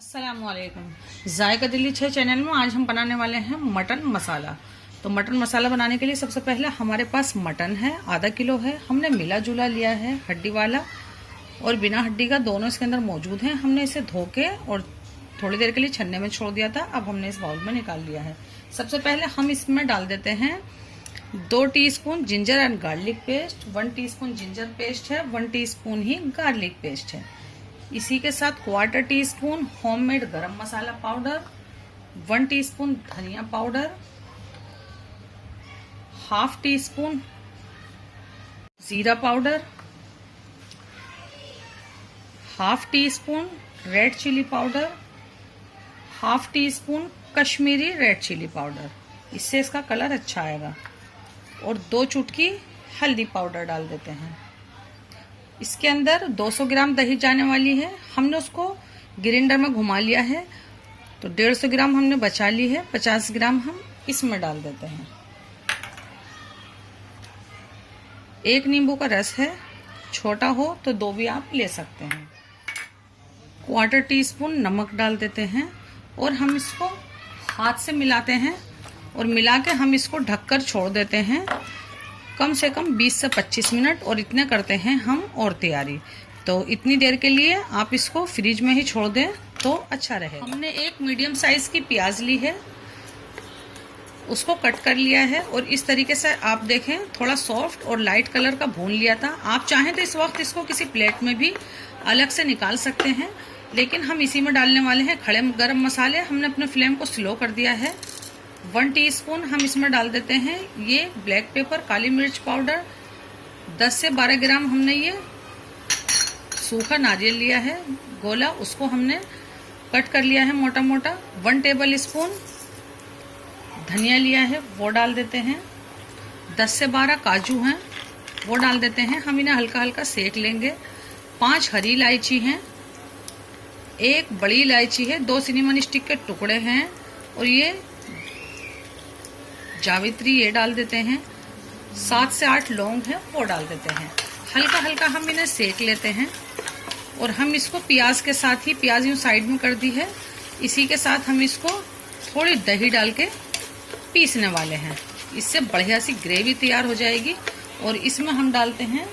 अस्सलामुअलैकुम। जायका दिल्ली 6 चैनल में आज हम बनाने वाले हैं मटन मसाला। तो मटन मसाला बनाने के लिए सबसे पहले हमारे पास मटन है, आधा किलो है। हमने मिला जुला लिया है, हड्डी वाला और बिना हड्डी का, दोनों इसके अंदर मौजूद हैं। हमने इसे धो के और थोड़ी देर के लिए छन्ने में छोड़ दिया था। अब हमने इस बाउल में निकाल लिया है। सबसे पहले हम इसमें डाल देते हैं 2 teaspoon ginger and garlic paste. 1 teaspoon ginger paste है, 1 टीस्पून ही गार्लिक पेस्ट है। इसी के साथ 1/4 teaspoon homemade garam masala powder, 1 teaspoon धनिया पाउडर, 1/2 टीस्पून जीरा powder, 1/2 teaspoon red chilli powder, 1/2 teaspoon Kashmiri red chilli powder, इससे इसका कलर अच्छा आएगा। और 2 चुटकी हल्दी पाउडर डाल देते हैं। इसके अंदर 200 ग्राम दही जाने वाली है। हमने उसको ग्राइंडर में घुमा लिया है, तो 150 ग्राम हमने बचा ली है। 50 ग्राम हम इसमें डाल देते हैं। 1 नींबू का रस है, छोटा हो तो 2 भी आप ले सकते हैं। 1/4 टीस्पून नमक डाल देते हैं और हम इसको हाथ से मिलाते हैं और मिला के हम इसको ढककर छोड़ देते हैं कम से कम 20 से 25 मिनट। और इतने करते हैं हम और तैयारी। तो इतनी देर के लिए आप इसको फ्रिज में ही छोड़ दें तो अच्छा रहेगा। हमने एक मीडियम साइज की प्याज ली है, उसको कट कर लिया है और इस तरीके से आप देखें थोड़ा सॉफ्ट और लाइट कलर का भून लिया था। आप चाहें तो इस वक्त इसको किसी प्लेट में भी अलग से निकाल सकते हैं, लेकिन हम इसी में डालने वाले हैं खड़े गरम मसाले। हमने अपने फ्लेम को स्लो कर दिया है। 1 टीस्पून हम इसमें डाल देते हैं ये ब्लैक पेपर, काली मिर्च पाउडर। 10 से 12 ग्राम हमने ये सूखा नारियल लिया है गोला, उसको हमने कट कर लिया है मोटा मोटा। 1 टेबल स्पून धनिया लिया है, वो डाल देते हैं। 10 से 12 काजू हैं, वो डाल देते हैं। हम इन्हें हल्का हल्का सेक लेंगे। 5 हरी इलायची हैं, 1 बड़ी इलायची है, 2 सिनेमन स्टिक के टुकड़े हैं और ये जावित्री ये डाल देते हैं। 7 से 8 लौंग है, वो डाल देते हैं। हल्का हल्का हम इन्हें सेक लेते हैं और हम इसको प्याज के साथ ही, प्याज यूँ साइड में कर दी है, इसी के साथ हम इसको थोड़ी दही डाल के पीसने वाले हैं। इससे बढ़िया सी ग्रेवी तैयार हो जाएगी। और इसमें हम डालते हैं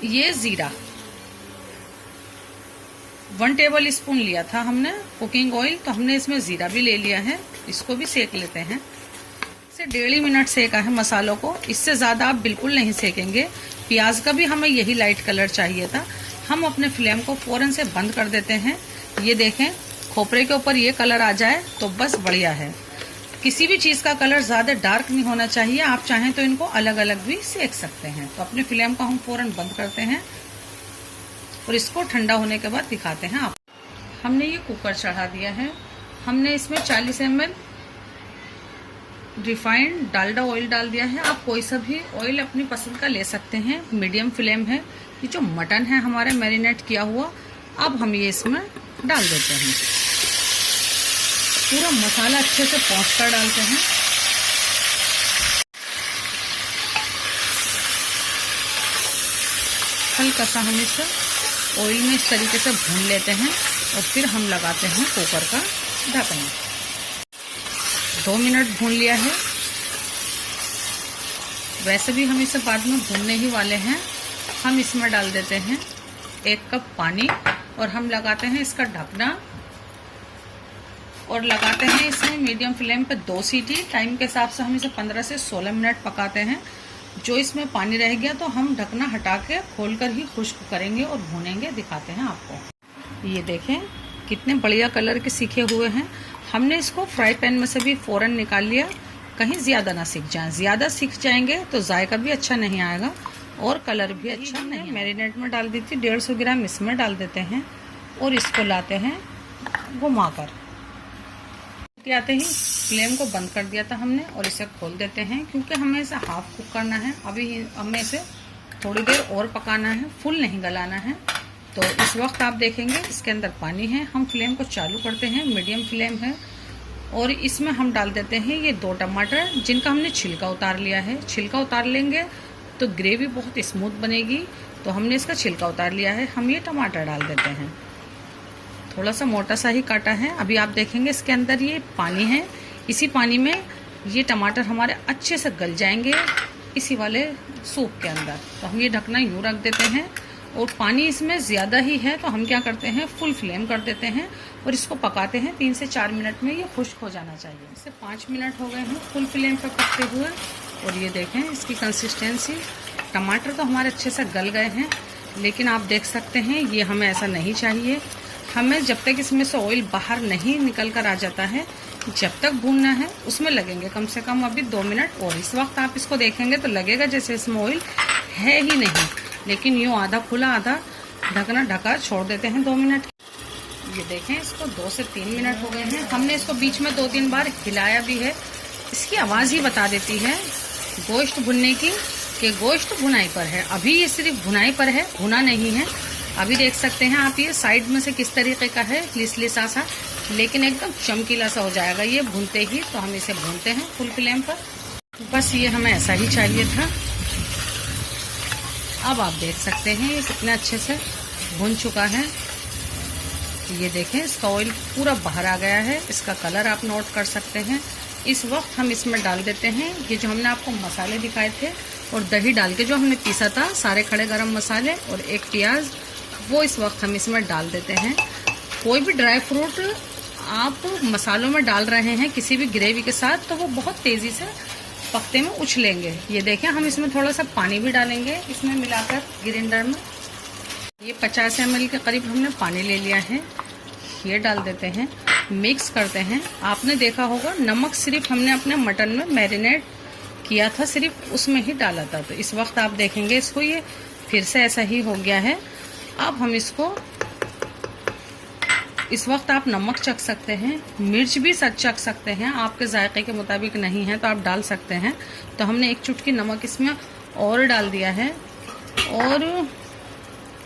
ये जीरा। 1 टेबल स्पून लिया था हमने कुकिंग ऑयल, तो हमने इसमें जीरा भी ले लिया है। इसको भी सेक लेते हैं। से 1.5 मिनट सेका है मसालों को, इससे ज़्यादा आप बिल्कुल नहीं सेकेंगे। प्याज का भी हमें यही लाइट कलर चाहिए था। हम अपने फ्लेम को फ़ौरन से बंद कर देते हैं। ये देखें खोपरे के ऊपर ये कलर आ जाए तो बस बढ़िया है। किसी भी चीज़ का कलर ज़्यादा डार्क नहीं होना चाहिए। आप चाहें तो इनको अलग अलग भी सेक सकते हैं। तो अपने फ्लेम को हम फ़ौरन बंद करते हैं और इसको ठंडा होने के बाद दिखाते हैं आप। हमने ये कुकर चढ़ा दिया है। हमने इसमें 40 ml रिफाइंड डालडा ऑयल डाल दिया है। आप कोई सा भी ऑयल अपनी पसंद का ले सकते हैं। मीडियम फ्लेम है। ये जो मटन है हमारा मैरिनेट किया हुआ, अब हम ये इसमें डाल देते हैं। पूरा मसाला अच्छे से पौंछ कर डालते हैं। हल्का सा हम इसे ऑयल में इस तरीके से भून लेते हैं और फिर हम लगाते हैं कुकर का ढक्कन। 2 मिनट भून लिया है। वैसे भी हम इसे बाद में भूनने ही वाले हैं। हम इसमें डाल देते हैं 1 कप पानी और हम लगाते हैं इसका ढकना और लगाते हैं इसमें मीडियम फ्लेम पे 2 सीटी। टाइम के हिसाब से हम इसे 15 से 16 मिनट पकाते हैं। जो इसमें पानी रह गया तो हम ढकना हटा के खोलकर ही खुश्क करेंगे और भूनेंगे। दिखाते हैं आपको। ये देखें कितने बढ़िया कलर के सीखे हुए हैं। हमने इसको फ्राई पैन में से भी फ़ौरन निकाल लिया, कहीं ज़्यादा ना सीख जाएं। ज़्यादा सीख जाएंगे तो जायका भी अच्छा नहीं आएगा और कलर भी अच्छा नहीं। मैरिनेट में डाल दी थी 150 ग्राम, इसमें डाल देते हैं और इसको लाते हैं घुमाकर। आते ही फ्लेम को बंद कर दिया था हमने और इसे खोल देते हैं, क्योंकि हमें इसे हाफ कुक करना है। अभी हमें इसे थोड़ी देर और पकाना है, फुल नहीं गलाना है। तो इस वक्त आप देखेंगे इसके अंदर पानी है। हम फ्लेम को चालू करते हैं, मीडियम फ्लेम है, और इसमें हम डाल देते हैं ये 2 टमाटर जिनका हमने छिलका उतार लिया है। छिलका उतार लेंगे तो ग्रेवी बहुत स्मूथ बनेगी। तो हमने इसका छिलका उतार लिया है। हम ये टमाटर डाल देते हैं। थोड़ा सा मोटा सा ही काटा है। अभी आप देखेंगे इसके अंदर ये पानी है, इसी पानी में ये टमाटर हमारे अच्छे से गल जाएंगे इसी वाले सूप के अंदर। तो हम ये ढकना यूँ रख देते हैं, और पानी इसमें ज़्यादा ही है तो हम क्या करते हैं, फुल फ्लेम कर देते हैं और इसको पकाते हैं। 3 से 4 मिनट में ये खुश्क हो जाना चाहिए। इससे 5 मिनट हो गए हैं फुल फ्लेम पर पकते हुए, और ये देखें इसकी कंसिस्टेंसी। टमाटर तो हमारे अच्छे से गल गए हैं, लेकिन आप देख सकते हैं ये हमें ऐसा नहीं चाहिए। हमें जब तक इसमें से ऑयल बाहर नहीं निकल कर आ जाता है, जब तक भूनना है उसमें लगेंगे कम से कम अभी 2 मिनट और। इस वक्त आप इसको देखेंगे तो लगेगा जैसे इसमें ऑयल है ही नहीं, लेकिन यूँ आधा खुला आधा ढकना ढका छोड़ देते हैं 2 मिनट। ये देखें इसको 2 से 3 मिनट हो गए हैं। हमने इसको बीच में 2-3 बार हिलाया भी है। इसकी आवाज़ ही बता देती है गोश्त भुनने की कि गोश्त भुनाई पर है। अभी ये सिर्फ भुनाई पर है, भुना नहीं है। अभी देख सकते हैं आप ये साइड में से किस तरीके का है, लिसलिसा सा, लेकिन एकदम चमकीला सा हो जाएगा ये भूनते ही। तो हम इसे भूनते हैं फुल फ्लेम पर। बस ये हमें ऐसा ही चाहिए था। अब आप देख सकते हैं ये कितना अच्छे से भुन चुका है। ये देखें इसका ऑयल पूरा बाहर आ गया है। इसका कलर आप नोट कर सकते हैं। इस वक्त हम इसमें डाल देते हैं ये जो हमने आपको मसाले दिखाए थे, और दही डाल के जो हमने पीसा था, सारे खड़े गरम मसाले और 1 प्याज, वो इस वक्त हम इसमें डाल देते हैं। कोई भी ड्राई फ्रूट आप मसालों में डाल रहे हैं किसी भी ग्रेवी के साथ, तो वो बहुत तेज़ी से पकते में उछलेंगे। ये देखें हम इसमें थोड़ा सा पानी भी डालेंगे इसमें मिलाकर ग्राइंडर में। ये 50 ml के करीब हमने पानी ले लिया है। ये डाल देते हैं, मिक्स करते हैं। आपने देखा होगा नमक सिर्फ हमने अपने मटन में मैरिनेट किया था, सिर्फ उसमें ही डाला था। तो इस वक्त आप देखेंगे इसको ये फिर से ऐसा ही हो गया है। अब हम इसको, इस वक्त आप नमक चख सकते हैं, मिर्च भी चख सकते हैं, आपके जायके के मुताबिक नहीं है तो आप डाल सकते हैं। तो हमने 1 चुटकी नमक इसमें और डाल दिया है, और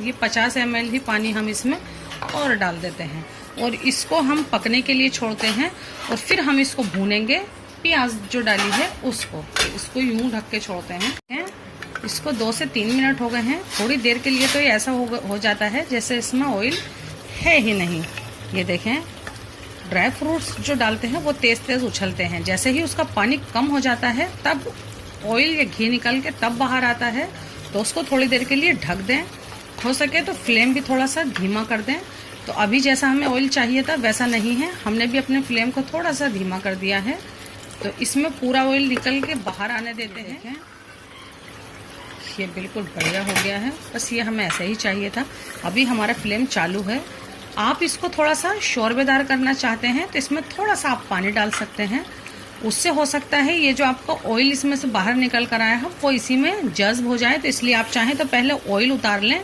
ये 50 ml ही पानी हम इसमें और डाल देते हैं, और इसको हम पकने के लिए छोड़ते हैं। और फिर हम इसको भूनेंगे, प्याज जो डाली है उसको, इसको यूं ढक के छोड़ते हैं। इसको 2 से 3 मिनट हो गए हैं। थोड़ी देर के लिए तो ये ऐसा हो जाता है जैसे इसमें ऑयल है ही नहीं। ये देखें ड्राई फ्रूट्स जो डालते हैं वो तेज़ तेज़ उछलते हैं। जैसे ही उसका पानी कम हो जाता है तब ऑयल या घी निकल के तब बाहर आता है, तो उसको थोड़ी देर के लिए ढक दें। हो सके तो फ्लेम भी थोड़ा सा धीमा कर दें। तो अभी जैसा हमें ऑयल चाहिए था वैसा नहीं है, हमने भी अपने फ्लेम को थोड़ा सा धीमा कर दिया है। तो इसमें पूरा ऑयल निकल के बाहर आने देते हैं। ये बिल्कुल बढ़िया हो गया है। बस ये हमें ऐसा ही चाहिए था। अभी हमारा फ्लेम चालू है। आप इसको थोड़ा सा शोरबेदार करना चाहते हैं तो इसमें थोड़ा सा आप पानी डाल सकते हैं। उससे हो सकता है ये जो आपका ऑयल इसमें से बाहर निकल कर आया है वो इसी में जज्ब हो जाए। तो इसलिए आप चाहें तो पहले ऑयल उतार लें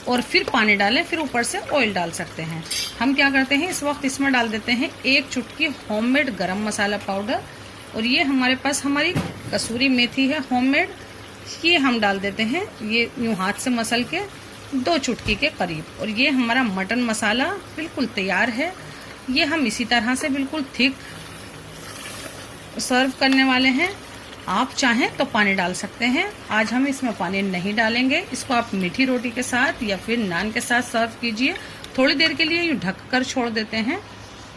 और फिर पानी डालें, फिर ऊपर से ऑयल डाल सकते हैं। हम क्या करते हैं इस वक्त इसमें डाल देते हैं 1 चुटकी होममेड गरम मसाला पाउडर, और ये हमारे पास हमारी कसूरी मेथी है होममेड, ये हम डाल देते हैं। ये यूँ हाथ से मसल के 2 चुटकी के करीब। और ये हमारा मटन मसाला बिल्कुल तैयार है। ये हम इसी तरह से बिल्कुल थिक सर्व करने वाले हैं। आप चाहें तो पानी डाल सकते हैं। आज हम इसमें पानी नहीं डालेंगे। इसको आप मीठी रोटी के साथ या फिर नान के साथ सर्व कीजिए। थोड़ी देर के लिए यूँ ढक कर छोड़ देते हैं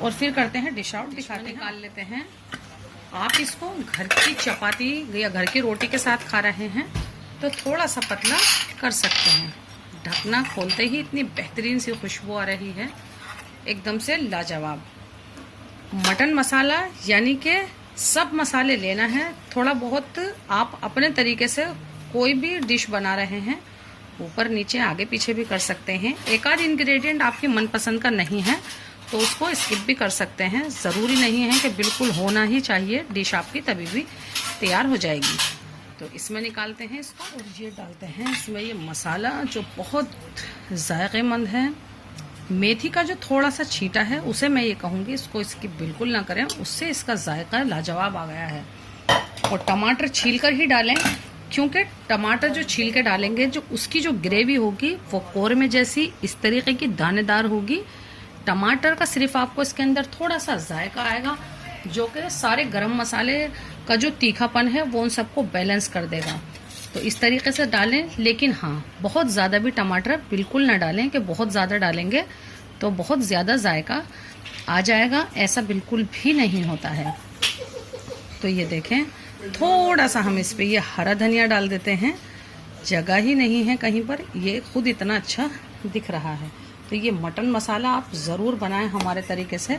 और फिर करते हैं डिश आउट, निकाल लेते हैं। आप इसको घर की चपाती या घर की रोटी के साथ खा रहे हैं तो थोड़ा सा पतला कर सकते हैं। ढकना खोलते ही इतनी बेहतरीन सी खुशबू आ रही है, एकदम से लाजवाब। मटन मसाला यानी कि सब मसाले लेना है। थोड़ा बहुत आप अपने तरीके से कोई भी डिश बना रहे हैं, ऊपर नीचे आगे पीछे भी कर सकते हैं। एक आध इंग्रेडिएंट आपकी मनपसंद का नहीं है तो उसको स्किप भी कर सकते हैं। ज़रूरी नहीं है कि बिल्कुल होना ही चाहिए डिश आपकी, तभी भी तैयार हो जाएगी। तो इसमें निकालते हैं इसको और ये डालते हैं इसमें ये मसाला जो बहुत जायकेमंद है। मेथी का जो थोड़ा सा छींटा है उसे मैं ये कहूँगी इसको स्किप बिल्कुल ना करें, उससे इसका जायका लाजवाब आ गया है। और टमाटर छील कर ही डालें, क्योंकि टमाटर जो छील के डालेंगे जो उसकी जो ग्रेवी होगी वो कौरमे जैसी इस तरीके की दानेदार होगी। टमाटर का सिर्फ आपको इसके अंदर थोड़ा सा जायका आएगा जो कि सारे गरम मसाले का जो तीखापन है वो उन सबको बैलेंस कर देगा। तो इस तरीके से डालें, लेकिन हाँ बहुत ज़्यादा भी टमाटर बिल्कुल ना डालें कि बहुत ज़्यादा डालेंगे तो बहुत ज़्यादा जायका आ जाएगा, ऐसा बिल्कुल भी नहीं होता है। तो ये देखें, थोड़ा सा हम इस पे ये हरा धनिया डाल देते हैं, जगह ही नहीं है कहीं पर, ये खुद इतना अच्छा दिख रहा है। तो ये मटन मसाला आप ज़रूर बनाएं हमारे तरीके से।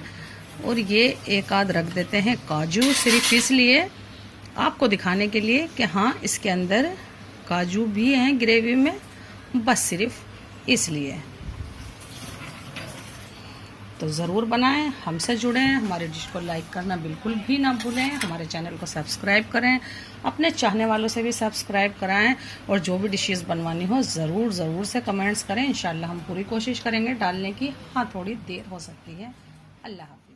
और ये एक आध रख देते हैं काजू, सिर्फ इसलिए आपको दिखाने के लिए कि हाँ इसके अंदर काजू भी हैं ग्रेवी में, बस सिर्फ इसलिए। तो ज़रूर बनाएं, हमसे जुड़ें, हमारे डिश को लाइक करना बिल्कुल भी ना भूलें, हमारे चैनल को सब्सक्राइब करें, अपने चाहने वालों से भी सब्सक्राइब कराएं। और जो भी डिशेस बनवानी हो ज़रूर से कमेंट्स करें, इंशाल्लाह हम पूरी कोशिश करेंगे डालने की। हाँ थोड़ी देर हो सकती है। अल्लाह हाफ़िज़।